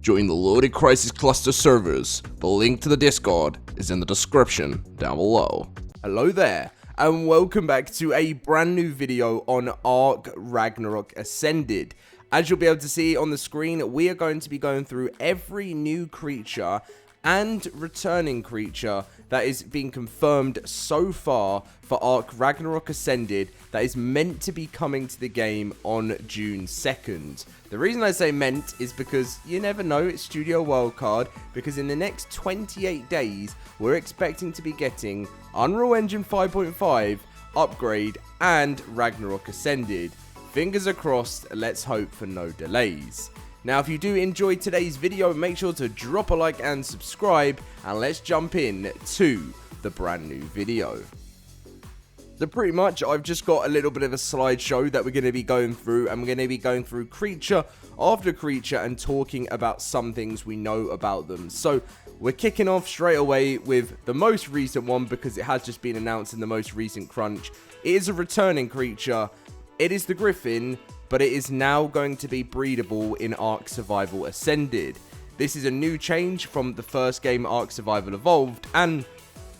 Join the LoadedCrysis cluster servers. The link to the Discord is in the description down below. Hello there, and welcome back to a brand new video on ARK Ragnarok Ascended. As you'll be able to see on the screen, we are going to be going through every new creature and returning creature that is being confirmed so far for ARK Ragnarok Ascended that is meant to be coming to the game on June 2nd. The reason I say meant is because you never know, it's Studio Wildcard, because in the next 28 days, we're expecting to be getting Unreal Engine 5.5 upgrade and Ragnarok Ascended. Fingers are crossed, let's hope for no delays. Now, if you do enjoy today's video, make sure to drop a like and subscribe, and let's jump in to the brand new video. So pretty much, I've just got a little bit of a slideshow that we're going to be going through, and we're going to be going through creature after creature and talking about some things we know about them. So we're kicking off straight away with the most recent one because it has just been announced in the most recent crunch. It is a returning creature. It is the Griffin, but it is now going to be breedable in ARK Survival Ascended. This is a new change from the first game ARK Survival Evolved, and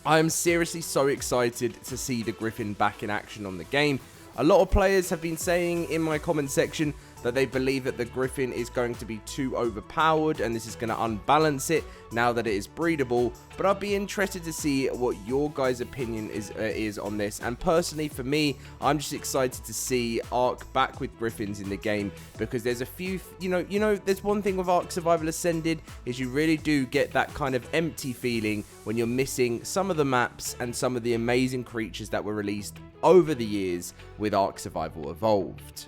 I am seriously so excited to see the Griffin back in action on the game. A lot of players have been saying in my comment section that they believe that the Griffin is going to be too overpowered and this is going to unbalance it now that it is breedable, but I'd be interested to see what your guys' opinion is on this. And personally for me, I'm just excited to see ARK back with Griffins in the game, because there's a few, you know, there's one thing with ARK Survival Ascended is you really do get that kind of empty feeling when you're missing some of the maps and some of the amazing creatures that were released over the years with ARK Survival Evolved.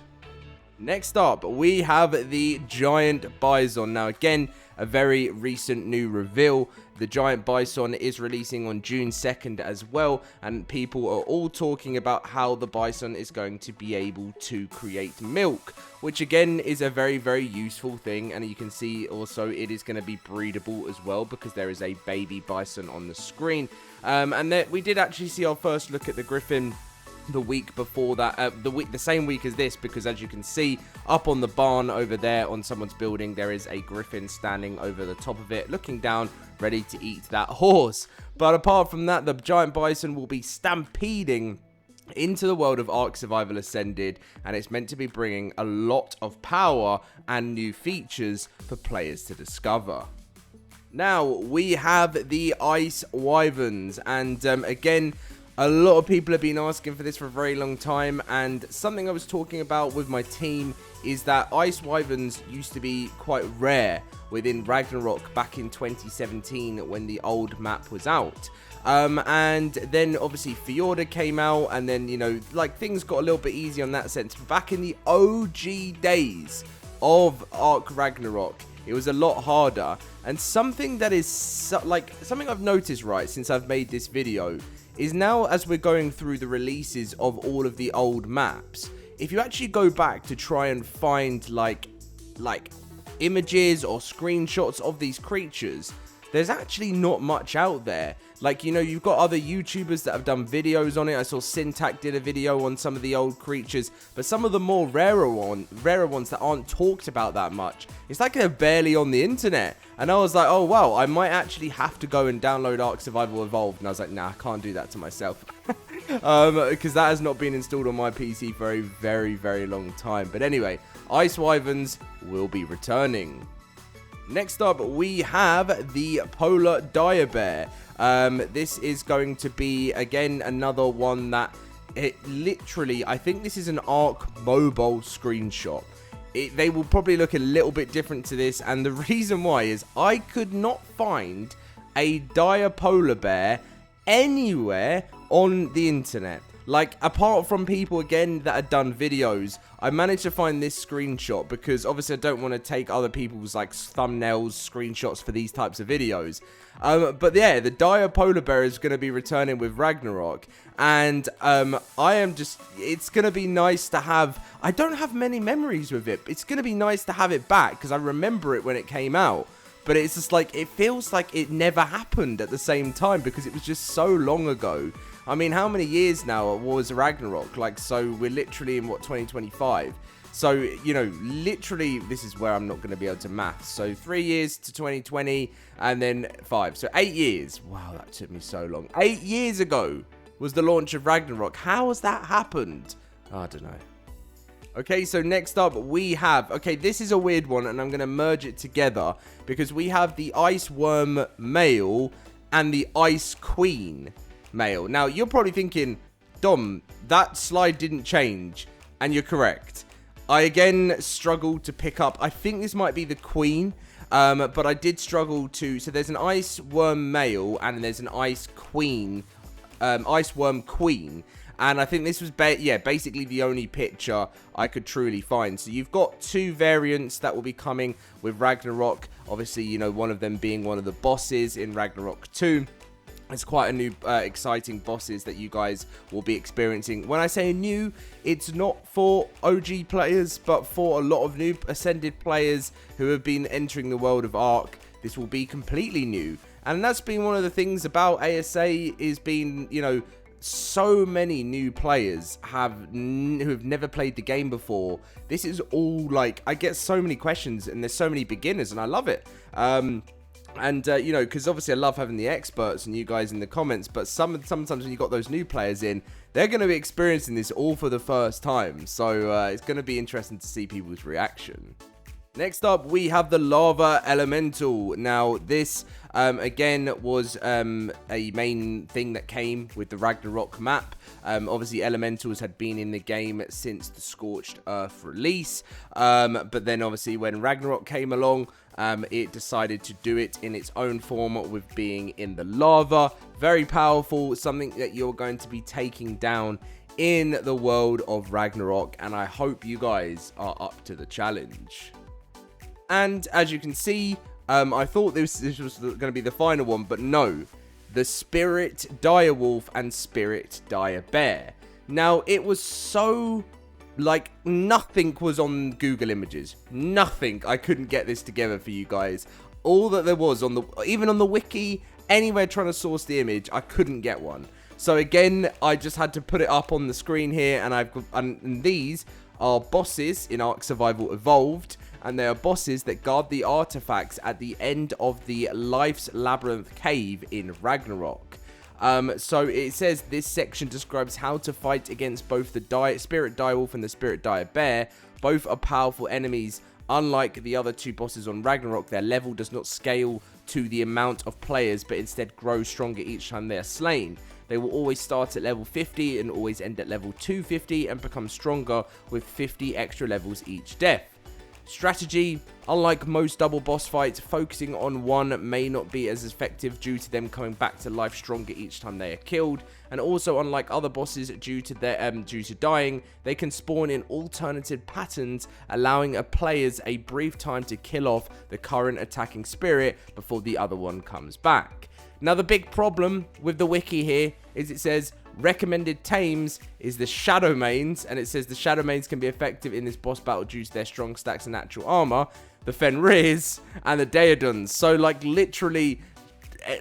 Next up, we have the Giant Bison. Now, again, a very recent new reveal. The Giant Bison is releasing on June 2nd as well, and people are all talking about how the Bison is going to be able to create milk, which again is a very, very useful thing. And you can see also it is going to be breedable as well, because there is a baby Bison on the screen. And then we did actually see our first look at the Griffin the week before that, the same week as this, because as you can see up on the barn over there on someone's building, there is a Griffin standing over the top of it, looking down, ready to eat that horse. But apart from that, the Giant Bison will be stampeding into the world of ARK Survival Ascended, and it's meant to be bringing a lot of power and new features for players to discover. Now, we have the Ice Wyverns, and again, a lot of people have been asking for this for a very long time, and something I was talking about with my team is that Ice Wyverns used to be quite rare within Ragnarok back in 2017 when the old map was out. And then obviously Fjordur came out, and then, you know, like things got a little bit easy on that sense. But back in the OG days of ARK Ragnarok, it was a lot harder. And something that is something I've noticed, right, since I've made this video is now, as we're going through the releases of all of the old maps, if you actually go back to try and find like images or screenshots of these creatures, there's actually not much out there. Like, you know, you've got other YouTubers that have done videos on it. I saw Syntac did a video on some of the old creatures, but some of the more rarer ones that aren't talked about that much, it's like they're barely on the internet. And I was like, oh wow, I might actually have to go and download ARK Survival Evolved. And I was like, nah, I can't do that to myself. Because that has not been installed on my PC for a very, very long time. But anyway, Ice Wyverns will be returning. Next up, we have the Polar Dire Bear. This is going to be, again, another one that it literally, I think this is an ARK mobile screenshot. They will probably look a little bit different to this, and the reason why is I could not find a dire polar bear anywhere on the internet. Like, apart from people, again, that had done videos, I managed to find this screenshot because, obviously, I don't want to take other people's, like, thumbnails, screenshots for these types of videos. But, yeah, the dire polar bear is going to be returning with Ragnarok. And I am just, it's going to be nice to have, I don't have many memories with it. It's going to be nice to have it back because I remember it when it came out. But it's just like, it feels like it never happened at the same time because it was just so long ago. I mean, how many years now was Ragnarok? Like, so we're literally in, what, 2025? So, you know, literally, this is where I'm not going to be able to math. So 3 years to 2020 and then 5. So 8 years. Wow, that took me so long. 8 years ago was the launch of Ragnarok. How has that happened? I don't know. Okay, so next up we have, okay, this is a weird one, and I'm going to merge it together because we have the Ice Worm male and the Ice Queen male. Now, you're probably thinking, Dom, that slide didn't change, and you're correct. I again struggled to pick up, I think this might be the Queen, but I did struggle to, so there's an Ice Worm male and there's an Ice Queen, Ice Worm Queen. And I think this was, basically the only picture I could truly find. So you've got 2 variants that will be coming with Ragnarok. Obviously, you know, one of them being one of the bosses in Ragnarok 2. It's quite a new, exciting bosses that you guys will be experiencing. When I say new, it's not for OG players, but for a lot of new Ascended players who have been entering the world of ARK. This will be completely new. And that's been one of the things about ASA is being, you know, so many new players who have never played the game before. This is all like, I get so many questions and there's so many beginners and I love it. You know, because obviously I love having the experts and you guys in the comments, but sometimes when you got those new players in, they're going to be experiencing this all for the first time. So it's going to be interesting to see people's reaction. Next up, we have the Lava Elemental. Now, this, again, was a main thing that came with the Ragnarok map. Obviously, Elementals had been in the game since the Scorched Earth release. But then, obviously, when Ragnarok came along, it decided to do it in its own form with being in the lava. Very powerful, something that you're going to be taking down in the world of Ragnarok. And I hope you guys are up to the challenge. And as you can see, I thought this was going to be the final one, but no. The Spirit Direwolf and Spirit Direbear. Now, it was so, like, nothing was on Google Images. Nothing. I couldn't get this together for you guys. All that there was on the, even on the wiki, anywhere trying to source the image, I couldn't get one. So again, I just had to put it up on the screen here, and these are bosses in Ark Survival Evolved, and they are bosses that guard the artifacts at the end of the Life's Labyrinth cave in Ragnarok. So it says this section describes how to fight against both the Spirit Direwolf and the Spirit Direbear. Both are powerful enemies. Unlike the other 2 bosses on Ragnarok, their level does not scale to the amount of players, but instead grows stronger each time they are slain. They will always start at level 50 and always end at level 250 and become stronger with 50 extra levels each death. Strategy: unlike most double boss fights, focusing on one may not be as effective due to them coming back to life stronger each time they are killed, and also unlike other bosses, due to dying, they can spawn in alternative patterns, allowing players a brief time to kill off the current attacking spirit before the other one comes back. Now, the big problem with the wiki here is it says recommended tames is the Shadow Mains, and it says the Shadow Mains can be effective in this boss battle due to their strong stacks and natural armor, the Fenrirs, and the Daedons. So, like, literally,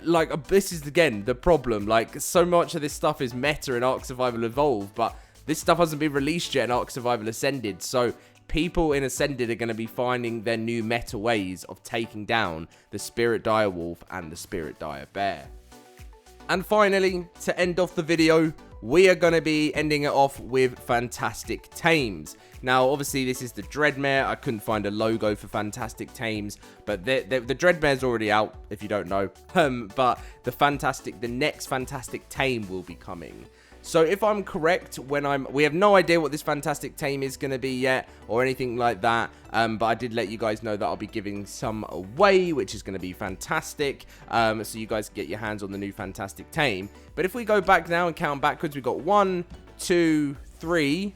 like, this is, again, the problem. Like, so much of this stuff is meta in Ark Survival Evolved, but this stuff hasn't been released yet in Ark Survival Ascended, so people in Ascended are going to be finding their new meta ways of taking down the Spirit Direwolf and the Spirit Direbear. And finally, to end off the video, we are going to be ending it off with Fantastic Tames. Now, obviously, this is the Dreadmare. I couldn't find a logo for Fantastic Tames, but the Dreadmare's already out, if you don't know. But the next Fantastic Tame will be coming. So if I'm correct, we have no idea what this Fantastic Tame is going to be yet, or anything like that, but I did let you guys know that I'll be giving some away, which is going to be fantastic, so you guys can get your hands on the new Fantastic Tame. But if we go back now and count backwards, we've got 1, 2, 3,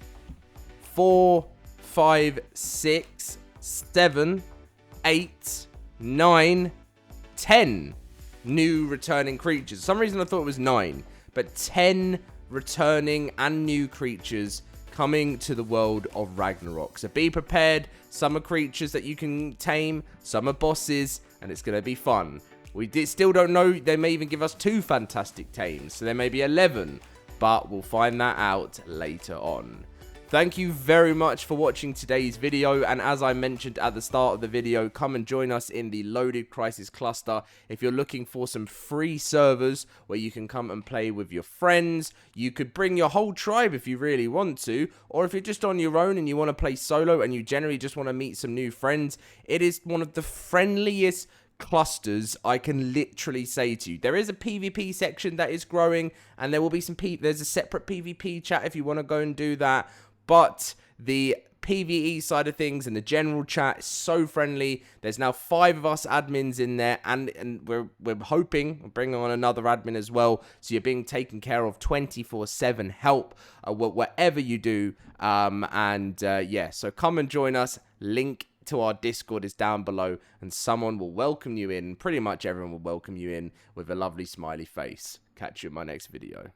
4, 5, 6, 7, 8, 9, 10 new returning creatures. For some reason I thought it was 9, but 10 returning and new creatures coming to the world of Ragnarok. So be prepared. Some are creatures that you can tame, some are bosses, and it's going to be fun. Still don't know. They may even give us 2 Fantastic Tames, so there may be 11, but we'll find that out later on. thank you very much for watching today's video, and as I mentioned at the start of the video, come and join us in the LoadedCrysis cluster if you're looking for some free servers where you can come and play with your friends. You could bring your whole tribe if you really want to, or if you're just on your own and you want to play solo and you generally just want to meet some new friends. It is one of the friendliest clusters I can literally say to you. There is a PvP section that is growing, and there will be there's a separate PvP chat if you want to go and do that, but the PvE side of things and the general chat is so friendly. There's now 5 of us admins in there, and we're hoping we're bringing on another admin as well, so you're being taken care of 24/7 help whatever you do. Yeah, so come and join us. Link to our Discord is down below, and someone will welcome you in. Pretty much everyone will welcome you in with a lovely smiley face. Catch you in my next video.